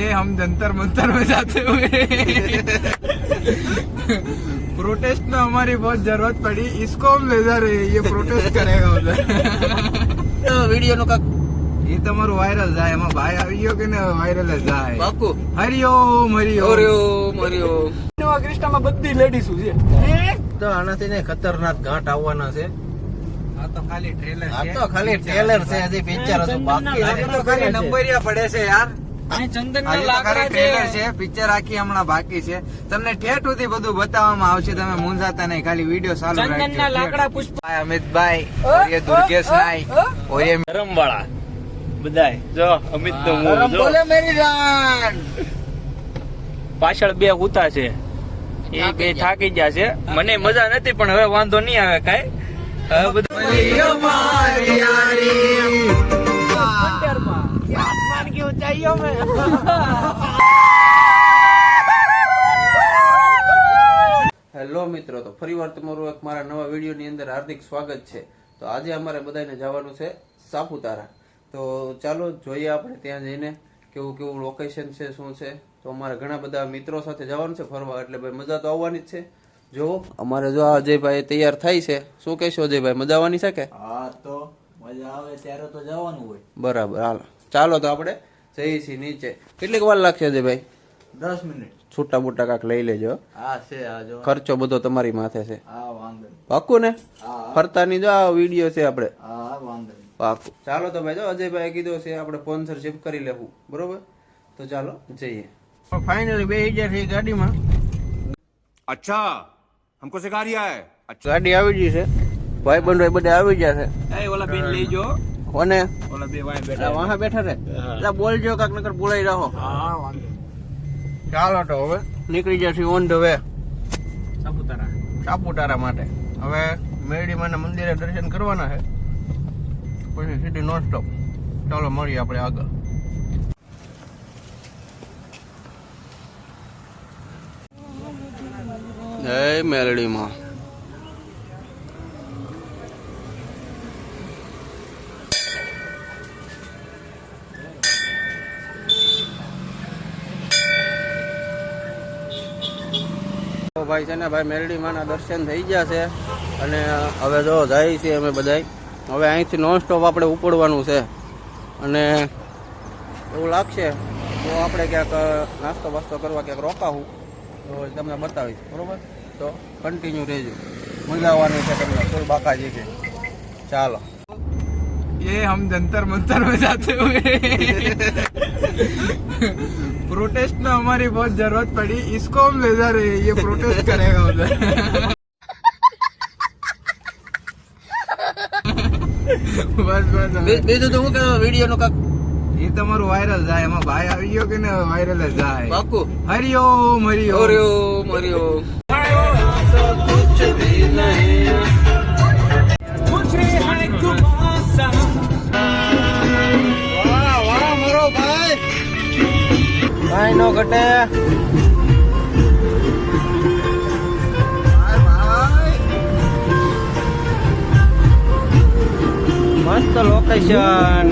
ये हम जंतर मंतर में जाते हुए प्रोटेस्ट में हमारी बहुत जरूरत पड़ी, इसको हम ले जा रहे हैं, ये प्रोटेस्ट करेगा उधर। तो वीडियो नो का ये તમારું વાયરલ જાય, એમાં ભાઈ આવી ગયો કે ને વાયરલ જ જાય પાકું. હરિઓમ હરિઓમ હરિઓમ હરિઓમ. નવા ક્રિષ્નામાં બધી લેડીઝ છે. તો આનાથી ને ખતરનાક ઘાટ આવવાના છે. આ તો ખાલી ટ્રેલર આ તો ખાલી ટ્રેલર છે, હજી પિક્ચર હજુ બાકી આ તો ખાલી નંબરિયા પડે છે યાર. ચંદન આ તો ખાલી ટ્રેલર છે, પિક્ચર આખી હમણાં બાકી છે. તમને ઠેઠ સુધી બધું બતાવવામાં આવશે, તમે મૂંઝાતા નહીં, ખાલી વિડીયો ચાલુ રાખજો. લાકડા પુષ્પ અમિતભાઈ, ये दुर्गेश नाई और ये ધરમ વાળા બધાય જો અમિત નો મોહ જો બોલે મેરી જાન. પાછળ બે કૂતા છે, એ બે થાકી ગયા છે. મને મજા નથી પણ હવે વાંધો નહીં આવે કાઈ. હવે બધું આસમાન કી ઊંચાઈઓ મે. હેલો મિત્રો, તો ફરીવાર તમારું એક મારા નવા વિડીયો ની અંદર હાર્દિક સ્વાગત છે. તો આજે અમારે બધાને જવાનું છે સાપુતારા. તો ચાલો જોઈએ આપણે ત્યાં જઈને કેવું કેવું લોકેશન છે, શું છે. તો અમારે ઘણા બધા મિત્રો સાથે જવાનું છે ફરવા, એટલે ભાઈ મજા તો આવવાની જ છે. જો અમારે જો અજયભાઈ તૈયાર થાય છે, શું કહેશો અજયભાઈ, મજા આવવાની છે કે? હા, તો મજા આવે ત્યારે તો જવાનું હોય. બરાબર, હાલો ચાલો તો આપણે જઈએ છીએ નીચે. કેટલીક વાર લાગશે અજયભાઈ? 10 મિનિટ. છૂટા બુટા કાક લઈ લેજો. હા છે, આ જો ખર્ચો બધો તમારી માથે છે. હા વાંધો નહીં. પાકું ને? હા ફરતાની જો આ વિડીયો છે આપણે. હા વાંધો નહીં. પાકું. ચાલો તો ભાઈ, જો અજયભાઈ કીધું છે આપણે સ્પોન્સરશિપ કરી લેવું, બરોબર? તો ચાલો જઈએ. ફાઇનલી 2000 ગાડીમાં. अच्छा हमको सिखा रिया है. ગાડી આવી ગઈ છે, ભાઈ બંધ બધા આવી ગયા છે. એ ઓલા બેન લઈ જો, કોને? ઓલા બે વાય આ બેઠા. વાહા બેઠા છે. એટલે બોલજો કાક નકર બોલાઈ રહો. હા વાંધો. ચાલો તો હવે નીકળી જશે on the way Saputara Saputara માટે. હવે મેરડીમાના મંદિરે દર્શન કરવાના છે, પછી સીધી નોન સ્ટોપ. ચાલો મળીએ આપણે આગળ. જય મેરડીમાં. ભાઈ છે ને ભાઈ, મેરડીમાંના દર્શન થઈ ગયા છે અને હવે જો જાય છે અમે બધાય. હવે અહીંથી નોન સ્ટોપ આપણે ઉપડવાનું છે અને એવું લાગશે તો આપણે ક્યાંક નાસ્તો બાસ્તો કરવા ક્યાંક રોકાવું, તો તમને બતાવીશ, બરોબર? તો કન્ટિન્યુ રહેજો, મજા આવવાની છે તમને ફૂલ બાકાજી છે. ચાલો. ये हम जंतर मंतर में जाते हुए प्रोटेस्ट में हमारी बहुत जरूरत पड़ी, इसको हम ले जा रहे हैं, ये प्रोटेस्ट करेगा उधर। બસ બસ બીજું તો હું કે વિડીયો નું કાક એ તમારું વાયરલ જાય, એમાં ભાઈ આવી ગયો કે ને વાયરલ જ જાય. પાકું. હરિઓમ હરિઓમ હરિઓમ હરિઓમ. કાંઈ નો ઘટે. મસ્ત લોકેશન.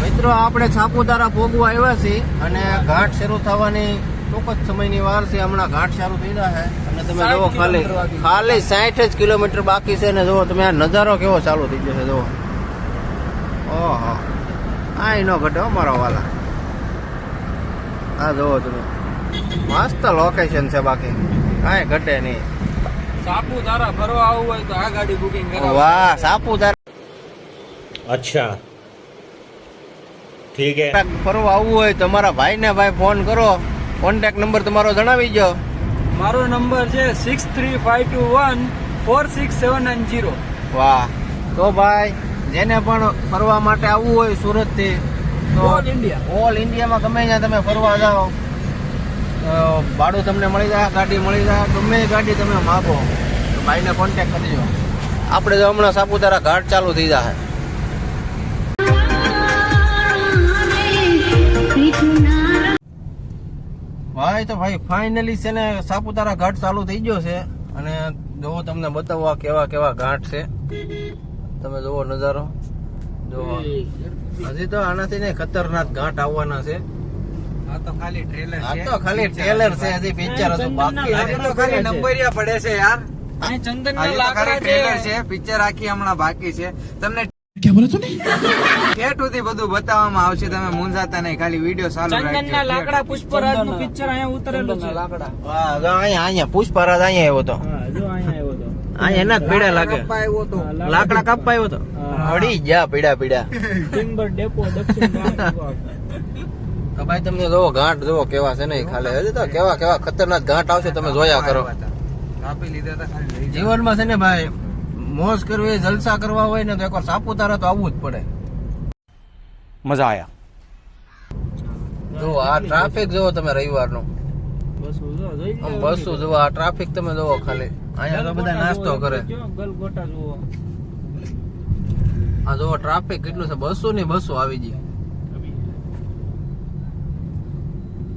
મિત્રો, આપણે સાપુતારા ભોગવા આવ્યા છીએ અને ઘાટ શરૂ થવાની ટૂંક જ સમયની વાર છે. હમણાં ઘાટ શરૂ થઈ રહ્યા છે અને તમે જુઓ ખાલી 60 જ કિલોમીટર બાકી છે ને જુઓ તમે આ નજારો કેવો ચાલુ થઈ જશે. જુઓ, ઓહો, કાંઈ નો ઘટે મારા વાલા. હા જુઓ તમે, મસ્ત લોકેશન છે, બાકી કાંઈ ઘટે નહીં. સાપુતારા ફરવા આવવું હોય તો આ ગાડી બુકિંગ કરાવો. વાહ, સાપુતારા अच्छा ठीक है. ફરવા આવવું હોય તો મારા ભાઈને ભાઈ ફોન કરો. કોન્ટેક્ટ નંબર તમારો જણાવી દો. મારો નંબર છે 6352146790. વાહ, તો ભાઈ જેને પણ ફરવા માટે આવવું હોય સુરત થી, તો ઓલ ઇન્ડિયામાં ગમે ત્યાં તમે ફરવા જાઓ, ભાડું તમને મળી જાય, ગાડી મળી જાય, ગમે એ ગાડી તમે માગો તો ભાઈને કોન્ટેક્ટ કરજો. આપણે જો હમણાં સાપુતારા ઘાટ ચાલુ થઈ જાય. ભાઈ તો ભાઈ ફાઇનલી છે ને સાપુતારા ઘાટ ચાલુ થઈ ગયો છે અને જો તમને બતાવવા કેવા કેવા ઘાટ છે. તમે જોવો નજારો, જો હજી તો આનાથી ને ખતરનાક ઘાટ આવવાના છે. આ તો ખાલી ટ્રેલર આ છે. તો ખાલી ટ્રેલર છે, હજી પિક્ચર હજુ બાકી આજે છે. તો ખાલી નંબરિયા પડે છે યાર. અહીં ચંદન આજે તો ખાલી ટ્રેલર છે, પિક્ચર આખી હમણાં બાકી છે. તમને ઠેઠ સુધી બધું બતાવવામાં આવશે, તમે મૂંઝાતા નહીં, ખાલી વિડીયો ચાલુ ચંદનના લાકડા રાખજો. પુષ્પરાજ નું પિક્ચર અહીંયા ઉતરેલું છે. વાહ, જો અહીંયા પુષ્પરાજ અહીંયા આવ્યો તો. હા, જો અહીંયા આવ્યો તો. અહીંયા એના જ પીડા લાગે. લાકડા કાપવા આવ્યો તો. અડી ગયા પીડા. ટિમ્બર ડેપો દક્ષિણ વિભાગ. તો ભાઈ તમને જોવો ઘાટ જોવો કેવા છે ને ખાલી હજી તો કેવા ખતરનાક ઘાટ આવશે, તમે જોયા કરો. કાપી લીધા હતા, ખાલી લઈ જાઓ. જીવનમાં છે ને ભાઈ મોજ કરવી, જલસા કરવા હોય ને તો એકવાર સાપુતારા તો આવવું જ પડે. मजा आया. જો આ ટ્રાફિક જોવો તમે રવિવારનો. બસો જો, જોઈ લો. આમ બસો જોવો, આ ટ્રાફિક તમે જોવો ખાલી. અહીંયા તો બધા નાસ્તો કરે. ગલગોટા જુઓ. આ જોવો ટ્રાફિક કેટલું છે, બસો ની બસો આવી ગઈ.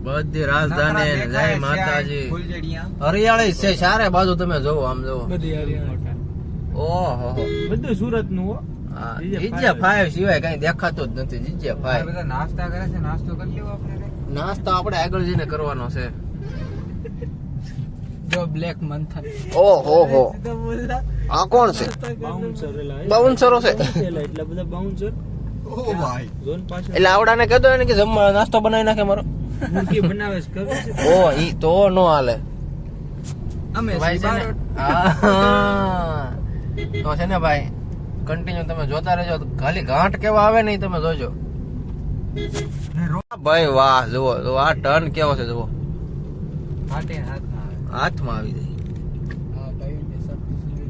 બધી રાજધાની ને જય માતાજી. ફૂલજડિયા. હરિયાળી છે ચારે બાજુ, તમે જોવો આમ જોવો. બધી હરિયાણા. ઓહો બધું સુરત નું હો. જીજ્યા 5 સિવાય કઈ દેખાતું જ નથી. જીજ્યા આ 5 બધા નાસ્તા કરે છે, નાસ્તો કરી લેવો આપણે કઈ? નાસ્તો આપણે આગળ જઈને કરવાનો છે. જો બ્લેક મંથન. ઓહો હો, આ કોણ છે? બાઉન્સર બાઉન્સરો છે. એટલે બધા બાઉન્સર. ઓ ભાઈ. ઝોન પાછળ એટલે આવડાને કહેતો એને કે જમવા નાસ્તો બનાવી નાખે મારો. મુરગી બનાવે છે ખબર છે? ઓ ઈ તો નો હાલે. અમે ભાઈ છે ને, હા. તો છે ને ભાઈ કન્ટિન્યુ તમે જોતા રહેજો, ખાલી ઘાટ કેવા આવે ને ઈ તમે જોજો. ભાઈ વાહ, જુઓ આ ટર્ન કેવો છે, જુઓ હાથે હાથમાં આવે. હાથમાં આવી જાય. હા, કયું ને સબ.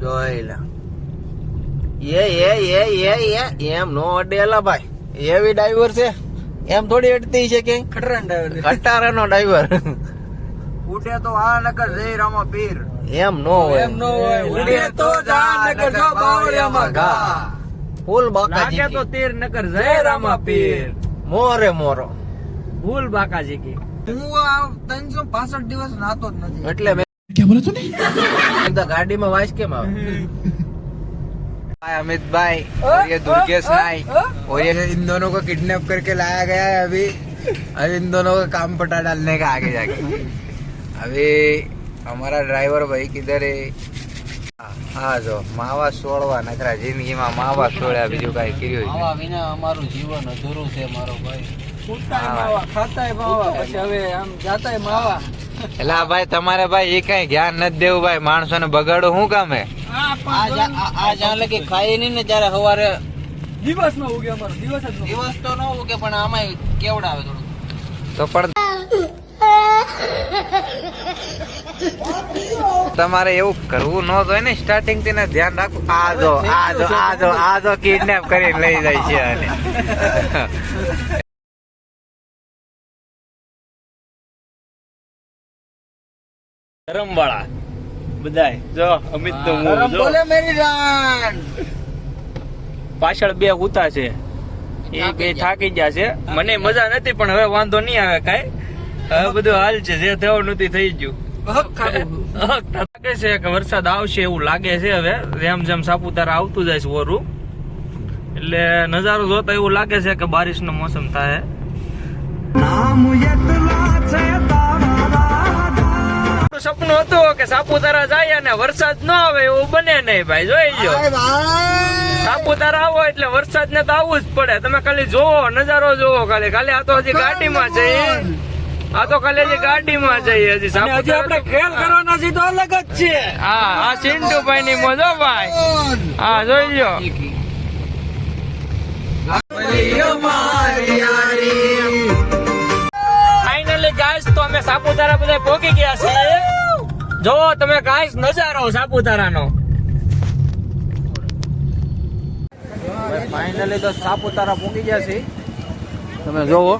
જોઈલા એમ નો અડેલા ભાઈ, એવી ડ્રાઈવર છે એમ થોડી અડતી છે કે ખટારાનો ડ્રાઈવર. ઉડે તો આ નકર જય રામા પીર. એમ નો હોય. ઉડે તો જા નકર જો બાવળિયામાં ઘા. ફૂલ બાકાજી લાગે તો કી. તીર નકર જય રામા પીર. મોરે મોરો. ભૂલ બાકાજી કી. હું આ 365 દિવસ નાતો જ નથી. એટલે મેં એકદમ ગાડીમાં વાઇસ કેમ આવે? भाई अमित भाई और ये दुर्गेश नाई और ये इन दोनों को किडनैप करके लाया गया है अभी इन दोनों का काम पटा डालने का आगे जाके. अभी हमारा ड्राइवर भाई किधर है? हाँ जो मावा सोड़वा नखरा जिंदगी में मावा सोड़ा बीजू कई કર્યું જ આવા વિના અમારું જીવન અધૂરું છે મારો ભાઈ. ઉઠતાય માવા, ખાતાય માવા, પછી હવે આમ જાતાય માવા. નહીં. એલા ભાઈ તમારે ભાઈ એ કઈ જ્ઞાન નથી દેવું ભાઈ, માણસો ને બગાડો શું કામ હે? આ જ્યાં લગી ખાઈ નહીં ને ત્યારે સવારે દિવસ નો ઉગે અમારો, દિવસ જ નો. દિવસ તો ન ઉગે પણ આમાં કેવડાવે થોડું. તો પણ તમારે એવું કરવું ન જોઈએ ને, સ્ટાર્ટિંગ થી ને ધ્યાન રાખવું. આ જો કિડનેપ કરીને લઈ જાય છે અને ધરમવાળા બધાય જો અમિત નો મોહ જો. બોલે મેરી જાન. પાછળ બે કૂતા છે, એ બે થાકી ગયા છે. મને મજા નથી પણ હવે વાંધો નહીં આવે કાઈ. હવે બધું હાલ છે, જે થયું નથી થઈ ગયું. લાગે છે કે વરસાદ આવશે એવું લાગે છે. હવે જેમ સાપુતારા આવતું જાય છે ઓરું, એટલે નજારો જોતા એવું લાગે છે કે બારિશ નો મોસમ થાય. સપનું હતું કે સાપુતારા જાય અને વરસાદ ન આવે, એવું બને નહીં ભાઈ. જોઈ લો, સાપુતારા આવો એટલે વરસાદ ને તો આવવું જ પડે. તમે ખાલી જોવો, નજારો જોવો ખાલી. આ તો હજી ગાડીમાં જઈએ, આ તો ખાલી હજી ગાડીમાં જઈએ. હજી આપણે ખેલ કરવાના છે તો અલગ જ છે. હા, આ સિન્ટુભાઈ ની મોજો ભાઈ. હા, જોઈ લો. ફાઇનલી ગાઈસ તો અમે સાપુતારા બધા પહોંચી ગયા છીએ. જો તમે ગાઈસ નજારો સાપુતારાનો. ફાઇનલી તો સાપુતારા પહોંચી ગયા છે. તમે જોવો,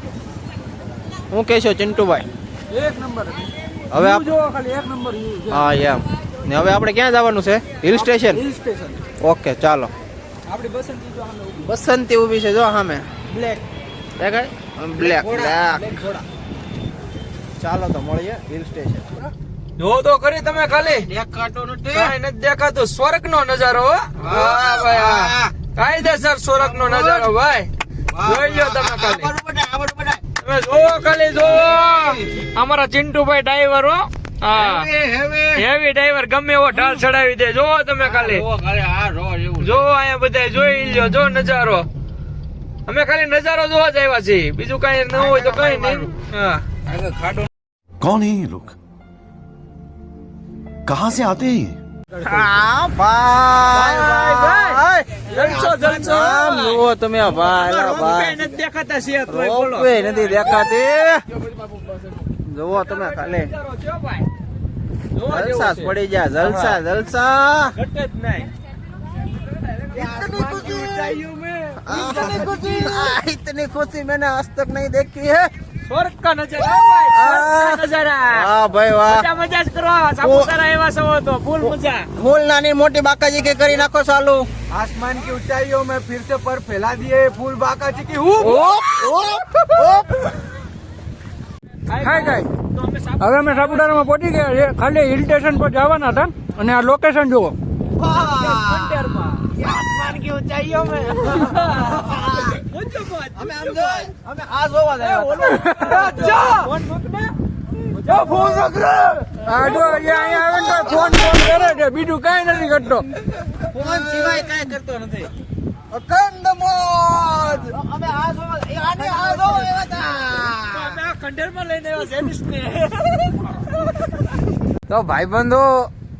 હું કહેશો ચિંટુભાઈ? એક નંબર. હવે જો ખાલી એક નંબર વ્યૂ. હા એમ ને હવે આપણે ક્યાં જવાનું છે? Hill station. Hill station. Okay ચાલો. આપણી બસંતી જો સામે ઊભી. બસંતી ઊભી છે જો સામે. બ્લેક દેખાય? Black black. ઘોડા. ચાલો તો મળીએ હિલ સ્ટેશન. જો તો ખરી તમે ખાલી. દેખાતો નથી. કાંઈ નથી દેખાતું. સ્વર્ગ નો નજારો હો. વાહ ભાઈ વાહ. કાયદેસર સ્વર્ગ નો નજારો ભાઈ. જોઈ લો તમે ખાલી તમે જોવો ખાલી જોવો અમારા ચિંટુભાઈ ડ્રાઈવર હો હા હેવી ડ્રાઈવર ગમે એવો ઢાલ ચડાવી દે જોવો તમે ખાલી જોવો અહીંયા બધા જોઈ લ્યો જો નજારો અમે ખાલી નજારો જોવા જ આવ્યા છીએ બીજું કઈ ન હોય તો કઈ નહીં હા कौन है ये लोग कहाँ से आते हैं ये? હા ભાઈ જલસો જલસો આમ જુઓ તમે આ ભાઈ લા ભાઈ નથી દેખાતા છે તોય બોલો રોપવે નથી દેખાતી જુઓ તમે ખાલી જલસા જ પડી ગયા જલસા જલસા ઘટે જ નહીં इतनी खुशी मैंने आज तक नहीं देखी है स्वर्ग का नजारा भाई स्वर्ग का नजारा हाँ भाई वाह મજા મજા જ કરો સાપુતારા એવા સવો તો ફૂલ મજા फूल नानी मोटी बाकाजी के करी नाखो चालू आसमान की ऊंचाइयों में फिर से पर फैला दिए फूल बाकाजी की हूँ હાય ગાય હવે અમે સાપુતારામાં પહોંચી ગયા છે ખાલી હિલ સ્ટેશન પર જવાના હતા અને આ લોકેશન જુઓ आसमान की ऊंचाइयों में हमें आज होवा આ જો અહીંયા આવે ને ફોન કરે છે બીજું કઈ નથી કરતો फोन सिवाय काय करतो નથી અખંડ મોજ અમે आज होवा આને आज होवा એવા હતા અમે આ ખંડેરમાં લઈને આવ્યા જેનિસને તો ભાઈબંધો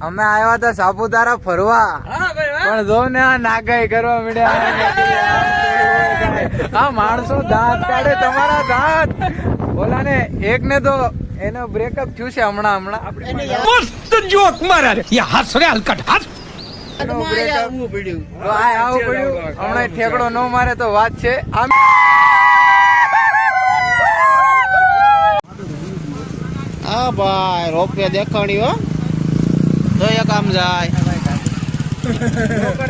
અમે આવ્યા હતા સાપુતારા ફરવા હા ભાઈ પણ જો ને આ નાગાઈ કરવા મળ્યા આ માણસો દાંત કાઢે તમારા દાંત બોલા ને એક ને તો એનો બ્રેકઅપ થયું છે હમણાં मस्त जोक मारा रे ये हंस रे हलकट हंस આવું પડ્યું હમણાં ઠેકડો ન મારે તો વાત છે આમ હા ભાઈ રોપવે દેખાણી હો તો એક આમ જાય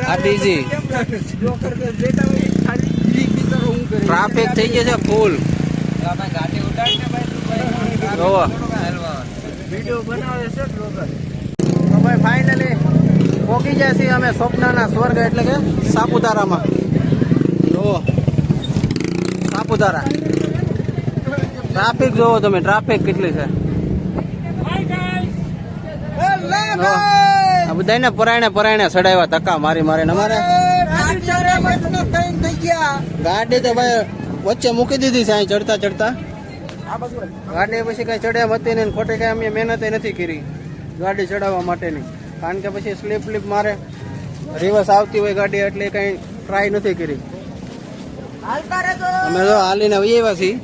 આ બીજી ટ્રાફિક થઈ ગયો છે ફૂલ જોવો તો ભાઈ ફાઇનલી પહોંચી જાય છે અમે સ્વપ્નના સ્વર્ગ એટલે કે સાપુતારામાં જોવો સાપુતારા ટ્રાફિક જોવો તમે ટ્રાફિક કેટલી છે આ બધાને પરાયણે ચડાવ્યા ધક્કા મારી મારીને અમારે ગાડી તો ભાઈ વચ્ચે મૂકી દીધી છે અહીં ચડતા ચડતા ગાડી પછી કઈ ચડ્યા હતી ને ખોટી કઈ અમે મહેનત નથી કરી ગાડી ચડાવવા માટેની કારણ કે પછી સ્લીપ મારે રિવર્સ આવતી હોય ગાડી એટલે કઈ ટ્રાય નથી કરી અમે જો હાલીને આવ્યા છીએ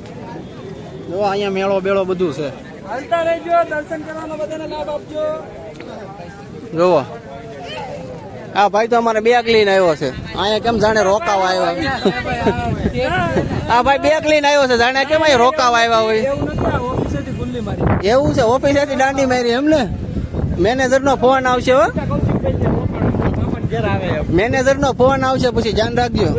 જો અહીંયા મેળો બેળો બધું છે હાલતા રહેજો દર્શન કરવાનો બધાને લાભ આપજો જોવો હા ભાઈ તો અમારે બેગ લઈને આવ્યો છે અહીંયા કેમ જાણે રોકાવા આવ્યા હા ભાઈ બેગ લઈને આવ્યો છે જાણે કેમ અહીંયા રોકાવા આવ્યા હોય એવું નથી આ ઓફિસેથી ગુલ્લી મારી એવું છે ઓફિસેથી દાંડી મારી એમ ને મેનેજર નો ફોન આવશે હો ઘેર આવે મેનેજર નો ફોન આવશે પછી ધ્યાન રાખજો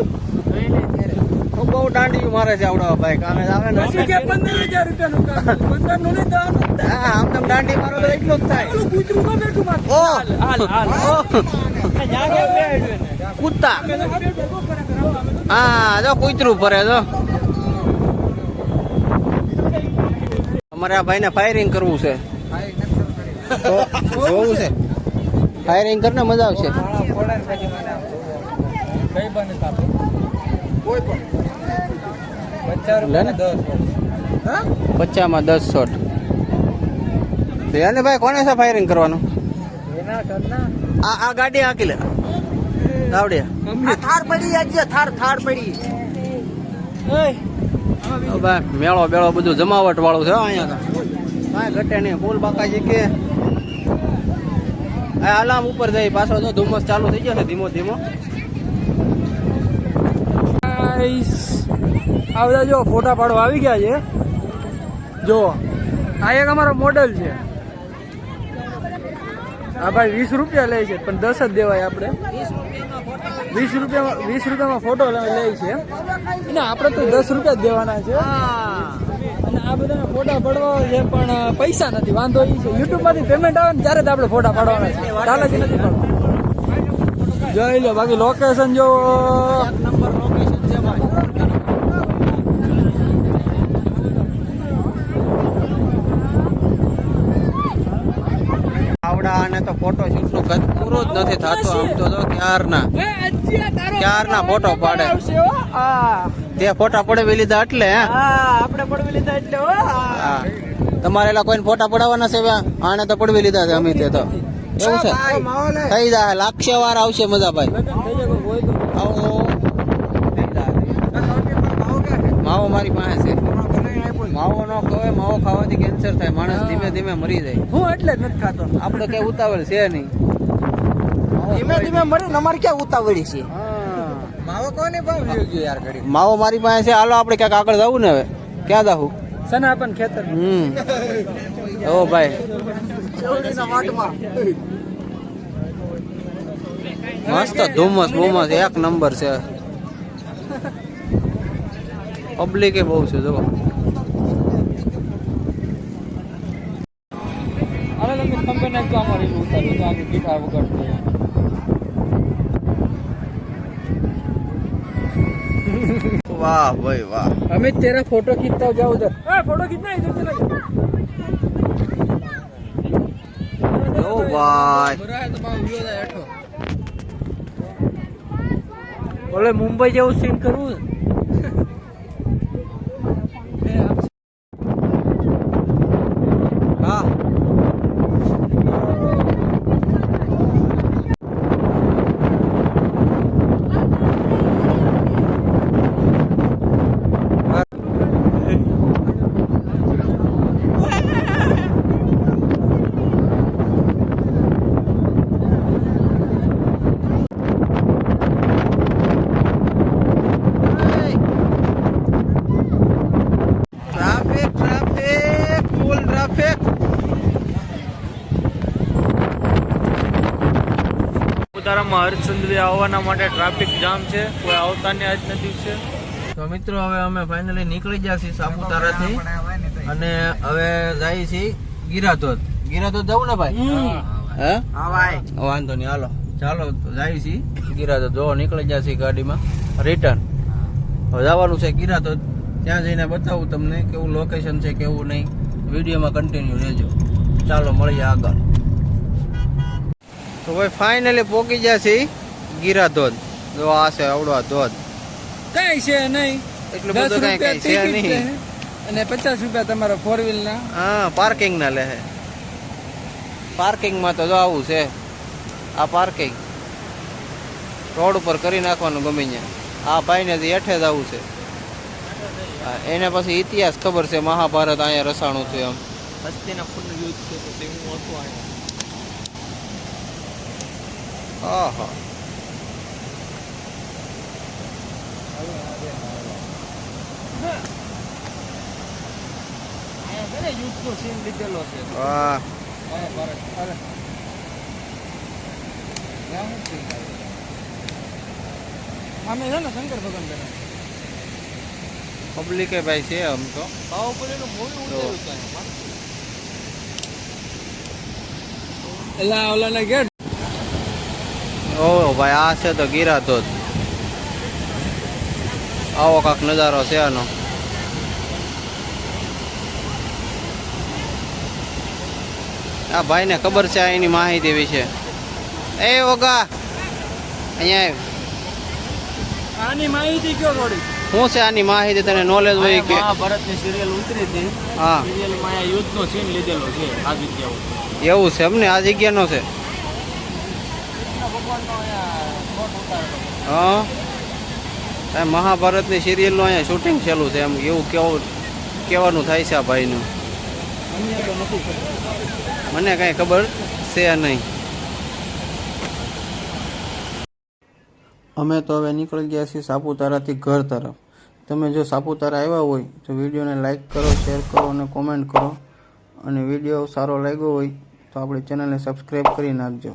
બહુ દાંડી મારે છે આવડા ભાઈ કામે આવે ને પછી કે 15,000 રૂપિયાનું કામ 15 નું નહીં દેવાનું હા આમ તેમ દાંડી મારો તો એટલું જ થાય પેલું કૂતરું કો બેઠું માર ઓ હાલ જાગે બે કૂતા હા જો કૂતરું ફરે જો અમારે આ ભાઈને ફાયરિંગ કરવું છે તો જોવું છે ફાયરિંગ કરીને મજા આવશે પચામાં 10 શોટ ભાઈ કોને છે ફાયરિંગ કરવાનું આ ગાડી હાકી લે આવડે થાર પડી આજે થાર પડી ભાઈ મેળો બેળો બધું જમાવટ વાળું છે અહીંયા તો કાંઈ ઘટે નહીં ફૂલ બાકાજી કે આલામ ઉપર જાય પાછો તો ધુમ્મસ ચાલુ થઈ ગયો છે ધીમો ધીમો આ બધા જો ફોટા પાડવા આવી ગયા છે જો આ એક અમારો મોડેલ છે આ ભાઈ 20 રૂપિયા લે છે પણ 10 જ દેવાય આપણે 20 રૂપિયામાં ફોટો લે છે અને આપણે તો 10 રૂપિયા જ દેવાના છે અને આ બધાના ફોટા પાડવા છે પણ પૈસા નથી વાંધો એ છે યુટ્યુબ માંથી પેમેન્ટ આવે ને ત્યારે જ આપણે ફોટા પાડવાના છે ચાલે નથી પાડવા જોઈ લો બાકી લોકેશન જો નંબર લોકેશન છે ભાઈ આને તો ફોટો શૂટ નું કદ પૂરું જ નથી થતું. આમ તો જો ક્યારના ફોટો પાડે. તે ફોટા પડવી લીધા એટલે હે આપણે પડવી લીધા એટલે હા. તમારે એલા કોઈને ફોટા પડાવવાના છે હવે? આને તો પડવી લીધા છે અમે તે તો એવું છે. થઈ જાય લાગશે વાર આવશે મજા ભાઈ. આવો માવો મારી પાસે છે. માવો નો ખવાય, માવો ખાવાથી કેન્સર થાય, માણસ ધીમે ધીમે મરી જાય. હું એટલે જ નથી ખાતો. આપડે કઈ ઉતાવળ છે નહીં. ધીમે ધીમે મરી અમારે ક્યાં ઉતાવળી છે. માવો કોને ભાવ ગયો યાર ઘડી? માવો મારી પાસે છે. હાલો આપડે ક્યાંક આગળ જવું ને હવે. ક્યાં જાવું? સનાપન ખેતર. ઓ ભાઈ મસ્ત ધુમ્મસ બુમ્મસ એક નંબર છે. પબ્લિક એ બહુ છે જો. અરે તમે ખંભે નાખજો અમારે ઉતાર્યું તો આગળ ગીટાર વગાડતો. વાહ ભાઈ વાહ. अमित तेरा फोटो खींचता हो, जाओ उधर. फोटो खींचना इधर चला ઓ ભાઈ बोले मुंबई જેવું સીન કરવું. હા સાપુતારામાં હરચંદ્રી આવવાના માટે ટ્રાફિક જામ છે, કોઈ આવતા ને આજ નથી છે. તો મિત્રો હવે અમે ફાઇનલી નીકળી ગયા છીએ સાપુતારાથી અને હવે જાય છીએ ગિરાધોધ. ગિરાધોધ જવું ને ભાઈ? હે હા ભાઈ. વાંધો નહીં હાલો ચાલો જાય છીએ ગિરાધોધ. જો નીકળી ગયા છીએ ગાડીમાં રિટર્ન. હવે જવાનું છે ગિરાધોધ. ત્યાં જઈને બતાવું તમને કેવું લોકેશન છે કેવું નહીં. વિડીયોમાં કન્ટિન્યુ રહેજો. ચાલો મળીએ આગળ. તો ભાઈ ફાઇનલી પહોંચી ગયા છીએ ગિરાધોધ. જો આ છે આવડો આ ધોધ. કઈ છે નહીં, એટલું બધું કઈ કઈ છે નહીં. અને 50 રૂપિયા તમારા 4 વ્હીલ ના. હા પાર્કિંગ ના લે. પાર્કિંગ માં તો જો આવું છે. આ પાર્કિંગ રોડ ઉપર કરી નાખવાનું ગમે ત્યાં. આ ભાઈ ને હેઠે જ આવું છે. એને પછી ઇતિહાસ ખબર છે, મહાભારત અહીંયા રસાણું થયું એમ. હસ્તિનાપુરનું યુદ્ધ છે તો તેવું હતું અહીંયા. આહા યુદ્ધનો સીન લીધેલો છે. વાહ અમે છે ને શંકર ભગવાન બેઠા. પબ્લિક ભાઈ છે આમ તો. બાહુબલીનું મૂવી ઉતર્યું છે એમાં. એલા ઓલાના ગેટ. ઓ ભાઈ આ છે તો ગિરાધોધ. આવો કાંક નજારો છે આનો. આ ભાઈ ને ખબર છે એની માહિતી વિશે. એ ઓગા અહીંયા આની માહિતી કયો થોડી. શું છે આની માહિતી તને નોલેજ હોય કે? મહાભારતની સિરિયલ ઉતરી હતી. હા સિરિયલમાં આ યુદ્ધનો સીન લીધેલો છે આ જગ્યાઓ. એવું છે એમને? આ જગ્યાનો છે? હા મહાભારતની સિરિયલનું અહીંયા શૂટિંગ થયેલું છે એમ એવું કહેવાનું થાય છે આ ભાઈનું. મને કાંઈ ખબર છે નહીં. અમે તો હવે નીકળી ગયા છીએ સાપુતારાથી ઘર તરફ. તમે જો સાપુતારા આવ્યા હોય તો વિડીયોને લાઈક કરો, શેર કરો અને કોમેન્ટ કરો. અને વિડીયો સારો લાગ્યો હોય તો આપણી ચેનલને સબસ્ક્રાઈબ કરી નાખજો.